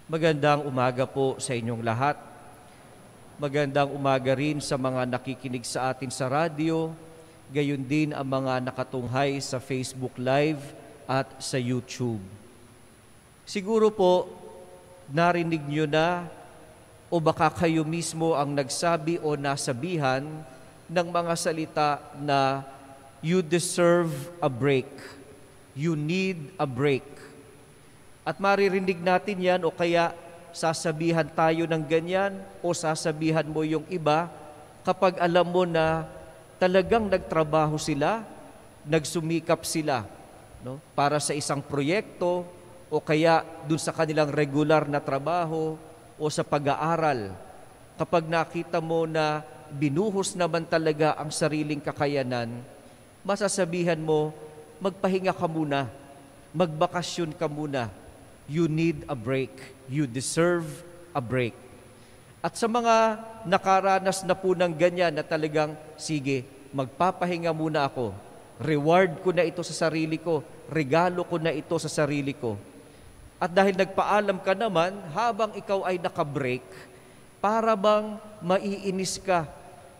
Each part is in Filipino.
Magandang umaga po sa inyong lahat. Magandang umaga rin sa mga nakikinig sa atin sa radyo, gayon din ang mga nakatunghay sa Facebook Live at sa YouTube. Siguro po, narinig nyo na o baka kayo mismo ang nagsabi o nasabihan ng mga salita na you deserve a break, you need a break. At maririnig natin yan o kaya sasabihan tayo ng ganyan o sasabihan mo yung iba kapag alam mo na talagang nagtrabaho sila, nagsumikap sila, no? Para sa isang proyekto o kaya dun sa kanilang regular na trabaho o sa pag-aaral. Kapag nakita mo na binuhos naman talaga ang sariling kakayanan, masasabihan mo, magpahinga ka muna, magbakasyon ka muna. You need a break. You deserve a break. At sa mga nakaranas na po ng ganyan na talagang, sige, magpapahinga muna ako. Reward ko na ito sa sarili ko. Regalo ko na ito sa sarili ko. At dahil nagpaalam ka naman, habang ikaw ay nakabreak, para bang maiinis ka.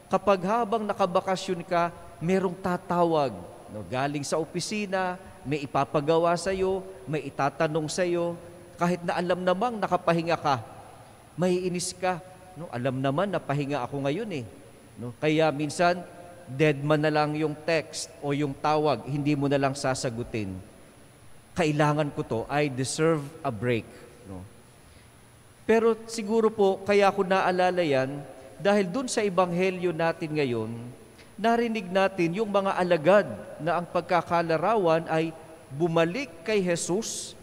Kapag habang nakabakasyon ka, merong tatawag. No, galing sa opisina, may ipapagawa sa'yo, may itatanong sa'yo, kahit na alam namang nakapahinga ka, maiinis ka. No, alam naman na pahinga ako ngayon eh. No, kaya minsan, dead man na lang yung text o yung tawag, hindi mo na lang sasagutin. Kailangan ko to, I deserve a break. No? Pero siguro po, kaya ko naalala yan, dahil dun sa ebanghelyo natin ngayon, narinig natin yung mga alagad na ang pagkakalarawan ay bumalik kay Jesus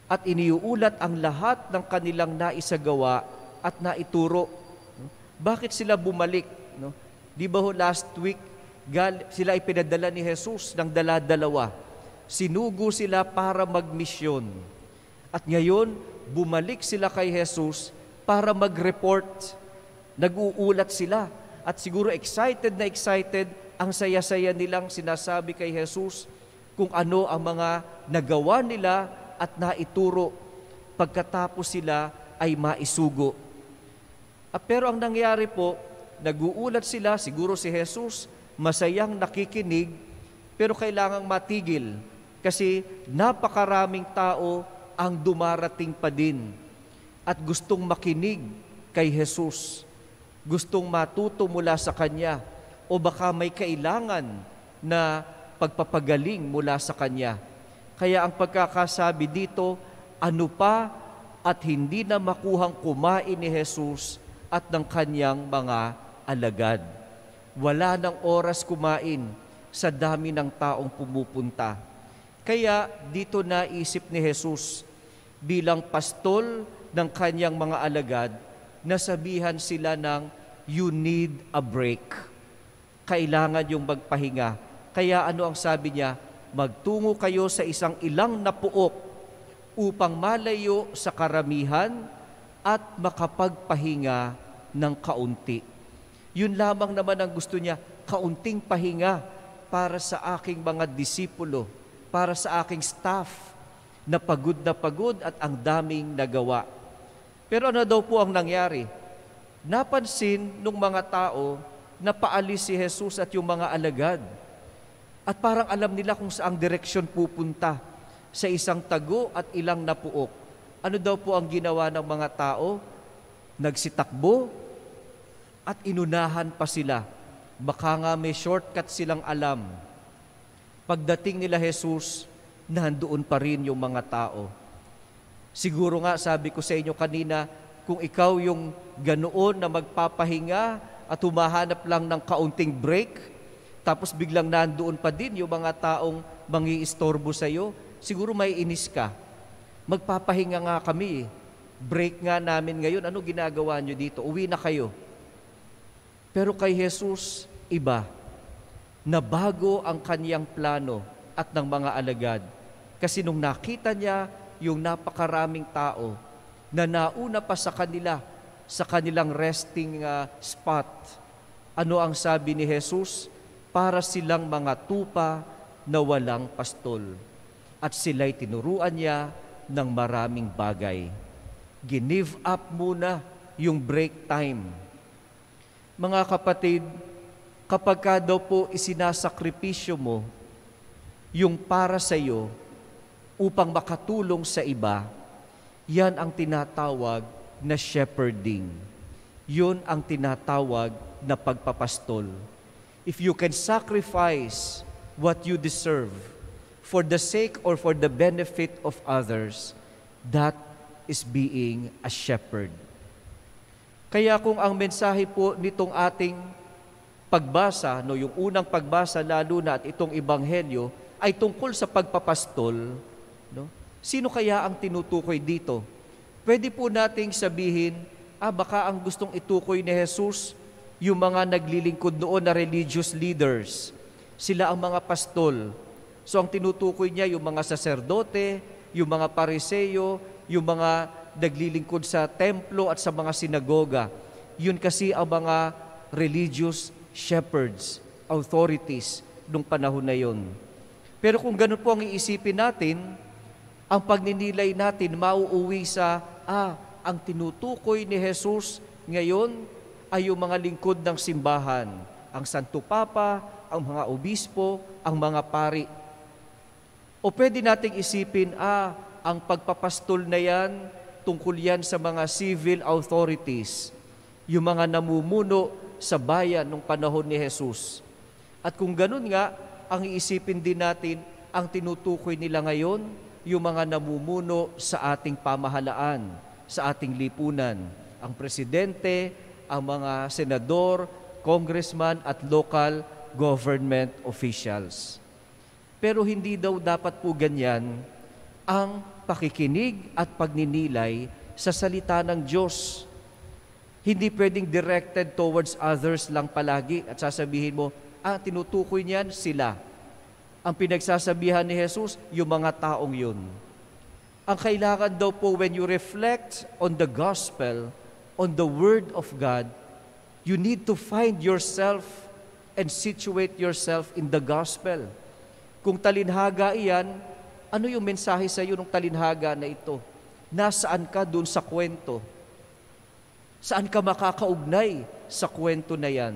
at iniuulat ang lahat ng kanilang naisagawa at naituro. Bakit sila bumalik? No? Di ba last week, sila ipinadala ni Jesus ng dala-dalawa. Sinugo sila para magmisyon. At ngayon, bumalik sila kay Jesus para mag-report. Nag-uulat sila. At siguro excited ang saya-saya nilang sinasabi kay Jesus kung ano ang mga nagawa nila at naituro pagkatapos sila ay maisugo. Pero ang nangyari po, nag-uulat sila, siguro si Jesus, masayang nakikinig, pero kailangang matigil kasi napakaraming tao ang dumarating pa din at gustong makinig kay Jesus. Gustong matuto mula sa Kanya o baka may kailangan na pagpapagaling mula sa Kanya. Kaya ang pagkakasabi dito, ano pa at hindi na makuhang kumain ni Jesus at ng Kanyang mga alagad. Wala ng oras kumain sa dami ng taong pumupunta. Kaya dito naisip ni Jesus bilang pastol ng Kanyang mga alagad, nasabihan sila ng you need a break. Kailangan yung magpahinga. Kaya ano ang sabi niya? Magtungo kayo sa isang ilang na puok upang malayo sa karamihan at makapagpahinga ng kaunti. Yun lamang naman ang gusto niya, kaunting pahinga para sa aking mga disipulo, para sa aking staff na pagod at ang daming nagawa. Pero ano daw po ang nangyari? Napansin nung mga tao na paalis si Jesus at yung mga alagad. At parang alam nila kung saang direksyon pupunta sa isang tago at ilang napuok. Ano daw po ang ginawa ng mga tao? Nagsitakbo at inunahan pa sila. Baka nga may shortcut silang alam. Pagdating nila Jesus, nandoon pa rin yung mga tao. Siguro nga, sabi ko sa inyo kanina, kung ikaw yung ganoon na magpapahinga at humahanap lang ng kaunting break, tapos biglang nandoon pa din yung mga taong mangiistorbo sa iyo, siguro may inis ka. Magpapahinga nga kami, break nga namin ngayon, ano ginagawa nyo dito? Uwi na kayo. Pero kay Jesus, iba. Nabago ang Kanyang plano at ng mga alagad. Kasi nung nakita niya yung napakaraming tao na nauna pa sa kanila, sa kanilang resting spot, ano ang sabi ni Jesus? Para silang mga tupa na walang pastol. At sila'y tinuruan niya ng maraming bagay. Give up muna yung break time. Mga kapatid, kapag ka daw po isinasakripisyo mo yung para sa iyo upang makatulong sa iba, yan ang tinatawag na shepherding. Yun ang tinatawag na pagpapastol. If you can sacrifice what you deserve for the sake or for the benefit of others, that is being a shepherd. Kaya kung ang mensahe po nitong ating pagbasa, yung unang pagbasa lalo na at itong ebanghelyo, ay tungkol sa pagpapastol, sino kaya ang tinutukoy dito? Pwede po nating sabihin, baka ang gustong itukoy ni Jesus, yung mga naglilingkod noon na religious leaders. Sila ang mga pastol. So ang tinutukoy niya yung mga saserdote, yung mga pariseyo, yung mga naglilingkod sa templo at sa mga sinagoga. Yun kasi ang mga religious shepherds, authorities nung panahon na yun. Pero kung ganun po ang iisipin natin, ang pagninilay natin mauuwi sa, ang tinutukoy ni Jesus ngayon ay yung mga lingkod ng simbahan, ang Santo Papa, ang mga obispo, ang mga pari. O pwede nating isipin, ang pagpapastol na yan, tungkol yan sa mga civil authorities, yung mga namumuno sa bayan nung panahon ni Jesus. At kung ganun nga, ang iisipin din natin, ang tinutukoy nila ngayon, yung mga namumuno sa ating pamahalaan, sa ating lipunan, ang presidente, ang mga senador, congressman at local government officials. Pero hindi daw dapat po ganyan ang pakikinig at pagninilay sa salita ng Diyos. Hindi pwedeng directed towards others lang palagi at sasabihin mo, tinutukoy niyan sila. Ang pinagsasabihan ni Jesus, yung mga taong yun. Ang kailangan daw po when you reflect on the gospel, on the Word of God, you need to find yourself and situate yourself in the gospel. Kung talinhaga iyan, ano yung mensahe sa iyo ng talinhaga na ito? Nasaan ka dun sa kwento? Saan ka makakaugnay sa kwento na yan?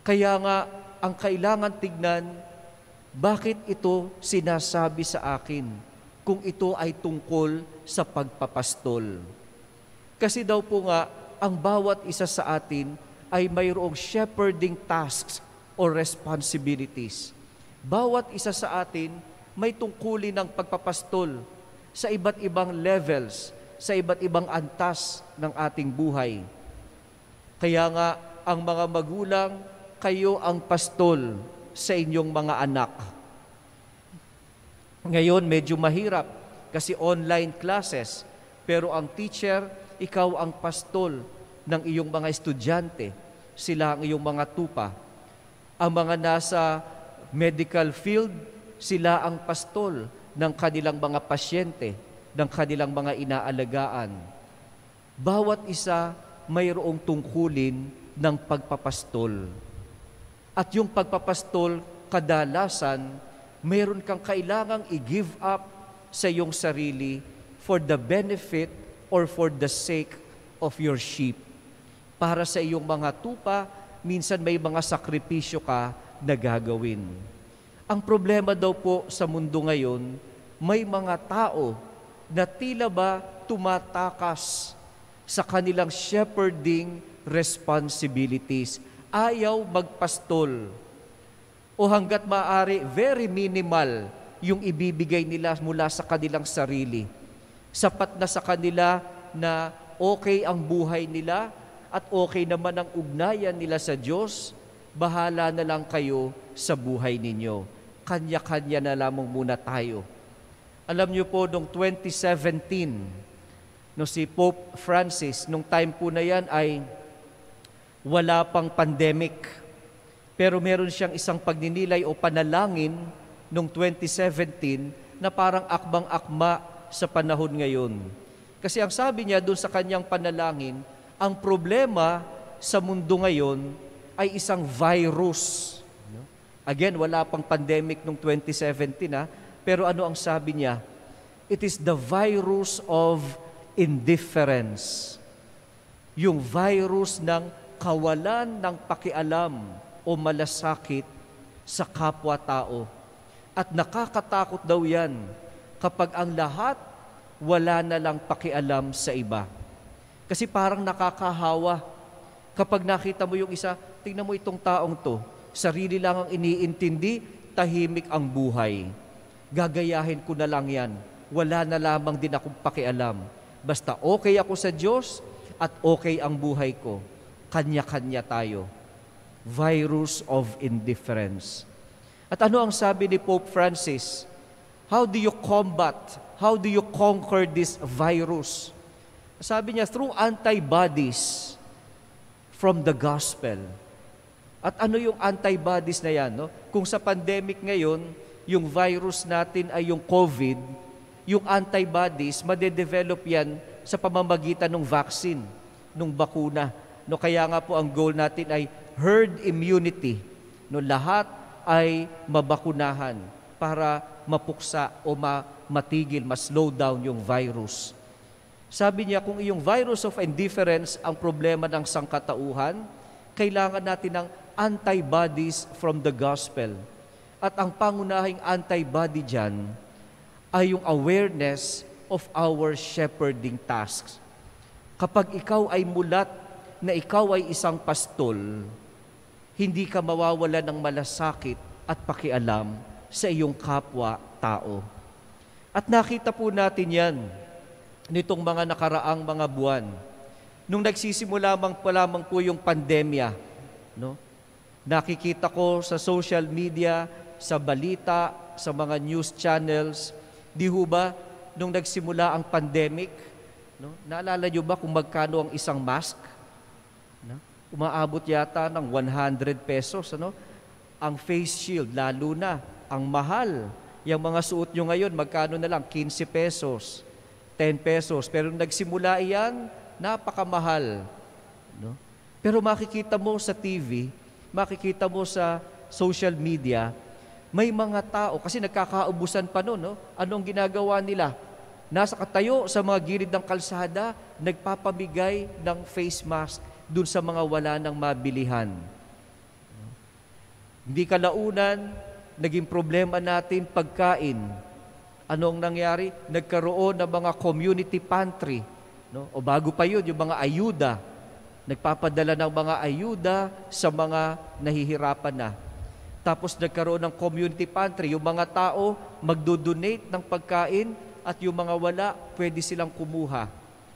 Kaya nga, ang kailangan tignan, bakit ito sinasabi sa akin kung ito ay tungkol sa pagpapastol? Kasi daw po nga, ang bawat isa sa atin ay mayroong shepherding tasks or responsibilities. Bawat isa sa atin may tungkulin ng pagpapastol sa iba't ibang levels, sa iba't ibang antas ng ating buhay. Kaya nga, ang mga magulang, kayo ang pastol sa inyong mga anak. Ngayon, medyo mahirap kasi online classes, pero ang teacher, ikaw ang pastol ng iyong mga estudyante. Sila ang iyong mga tupa. Ang mga nasa medical field, sila ang pastol ng kanilang mga pasyente, ng kanilang mga inaalagaan. Bawat isa mayroong tungkulin ng pagpapastol. At yung pagpapastol, kadalasan, mayroon kang kailangang i-give up sa iyong sarili for the benefit or for the sake of your sheep. Para sa iyong mga tupa, minsan may mga sakripisyo ka na gagawin. Ang problema daw po sa mundo ngayon, may mga tao na tila ba tumatakas sa kanilang shepherding responsibilities. Ayaw magpastol. O hanggat maaari, very minimal yung ibibigay nila mula sa kanilang sarili. Sapat na sa kanila na okay ang buhay nila at okay naman ang ugnayan nila sa Diyos, bahala na lang kayo sa buhay ninyo. Kanya-kanya na lamang muna tayo. Alam niyo po, noong 2017, si Pope Francis, nung time po na yan ay wala pang pandemic. Pero meron siyang isang pagninilay o panalangin noong 2017 na parang akbang-akma sa panahon ngayon. Kasi ang sabi niya doon sa kanyang panalangin, ang problema sa mundo ngayon ay isang virus. Again, wala pang pandemic noong 2017, pero ano ang sabi niya? It is the virus of indifference. Yung virus ng kawalan ng pakialam o malasakit sa kapwa-tao. At nakakatakot daw yan kapag ang lahat wala na lang pakialam sa iba. Kasi parang nakakahawa kapag nakita mo yung isa, tingnan mo itong taong to, sarili lang ang iniintindi, tahimik ang buhay. Gagayahin ko na lang yan. Wala na lamang din akong pakialam. Basta okay ako sa Diyos at okay ang buhay ko. Kanya-kanya tayo. Virus of indifference. At ano ang sabi ni Pope Francis? How do you combat, how do you conquer this virus? Sabi niya, through antibodies from the gospel. At ano yung antibodies na yan? No? Kung sa pandemic ngayon, yung virus natin ay yung COVID, yung antibodies, madedevelop yan sa pamamagitan ng vaccine, ng bakuna. No, kaya nga po ang goal natin ay herd immunity. No, lahat ay mabakunahan para mapuksa o matigil, ma-slow down yung virus. Sabi niya, kung yung virus of indifference ang problema ng sangkatauhan, kailangan natin ng antibodies from the gospel. At ang pangunahing antibody dyan ay yung awareness of our shepherding tasks. Kapag ikaw ay mulat na ikaw ay isang pastol, hindi ka mawawala ng malasakit at pakialam sa iyong kapwa-tao. At nakita po natin yan nitong mga nakaraang mga buwan. Nung nagsisimula lamang po yung pandemya, no? Nakikita ko sa social media, sa balita, sa mga news channels, di ho ba, nung nagsimula ang pandemic, no? Naalala nyo ba kung magkano ang isang mask? No? Umaabot yata ng 100 pesos. Ano? Ang face shield, lalo na, ang mahal. Yung mga suot nyo ngayon, magkano na lang? 15 pesos, 10 pesos. Pero nung nagsimula iyan, napakamahal. No? Pero makikita mo sa TV, makikita mo sa social media, may mga tao, kasi nagkakaubusan pa noon, no? Anong ginagawa nila? Nasa katayo sa mga gilid ng kalsada, nagpapamigay ng face mask dun sa mga wala ng mabilihan. Hindi kalaunan, naging problema natin pagkain. Anong nangyari? Nagkaroon ng mga community pantry. No? O bago pa yun, yung mga ayuda. Nagpapadala ng mga ayuda sa mga nahihirapan na. Tapos nagkaroon ng community pantry. Yung mga tao magdo-donate ng pagkain at yung mga wala, pwede silang kumuha.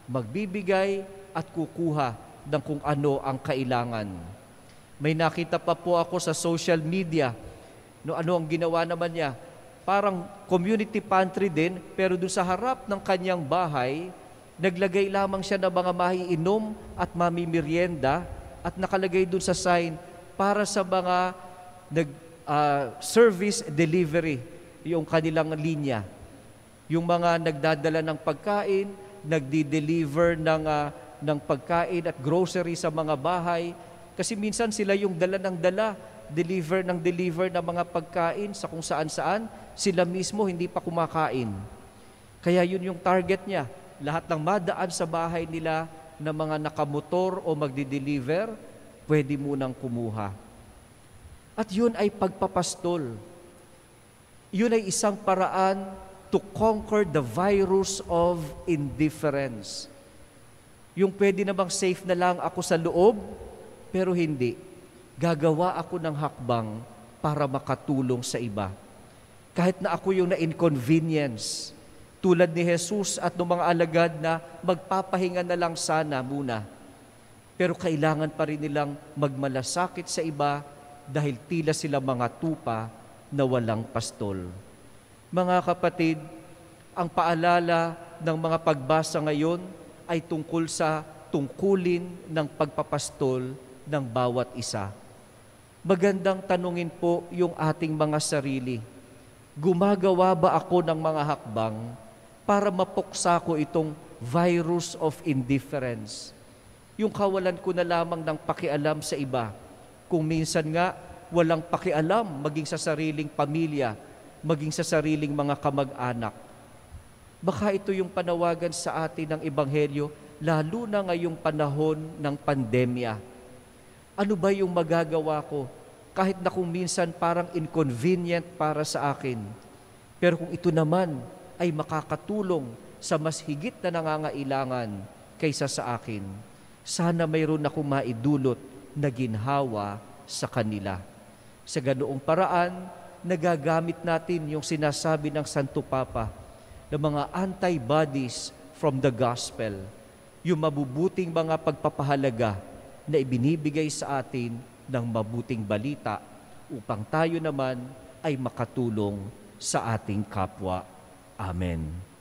Magbibigay at kukuha ng kung ano ang kailangan. May nakita pa po ako sa social media. No, ano ang ginawa naman niya? Parang community pantry din, pero doon sa harap ng kanyang bahay, naglagay lamang siya ng mga maiinom at mamimerienda at nakalagay doon sa sign para sa mga service delivery, yung kanilang linya. Yung mga nagdadala ng pagkain, nagdi-deliver ng pagkain at grocery sa mga bahay. Kasi minsan sila yung dala ng dala, deliver ng mga pagkain sa kung saan-saan, sila mismo hindi pa kumakain. Kaya yun yung target niya. Lahat ng madaan sa bahay nila na mga nakamotor o magdi-deliver, pwede munang kumuha. At yun ay pagpapastol. Yun ay isang paraan to conquer the virus of indifference. Yung pwede namang safe na lang ako sa loob, pero hindi. Gagawa ako ng hakbang para makatulong sa iba. Kahit na ako yung na-inconvenience, tulad ni Jesus at ng mga alagad na magpapahinga na lang sana muna. Pero kailangan pa rin nilang magmalasakit sa iba dahil tila sila mga tupa na walang pastol. Mga kapatid, ang paalala ng mga pagbasa ngayon ay tungkol sa tungkulin ng pagpapastol ng bawat isa. Magandang tanungin po yung ating mga sarili. Gumagawa ba ako ng mga hakbang para mapuksa ko itong virus of indifference? Yung kawalan ko na lamang ng pakialam sa iba. Kung minsan nga, walang pakialam maging sa sariling pamilya, maging sa sariling mga kamag-anak. Baka ito yung panawagan sa atin ng Ebanghelyo, lalo na ngayong panahon ng pandemya. Ano ba yung magagawa ko? Kahit na kung minsan parang inconvenient para sa akin. Pero kung ito naman ay makakatulong sa mas higit na nangangailangan kaysa sa akin, sana mayroon akong maidulot na ginhawa sa kanila. Sa ganoong paraan, nagagamit natin yung sinasabi ng Santo Papa ng mga antibodies from the gospel, yung mabubuting mga pagpapahalaga na ibinibigay sa atin ng mabuting balita upang tayo naman ay makatulong sa ating kapwa. Amen.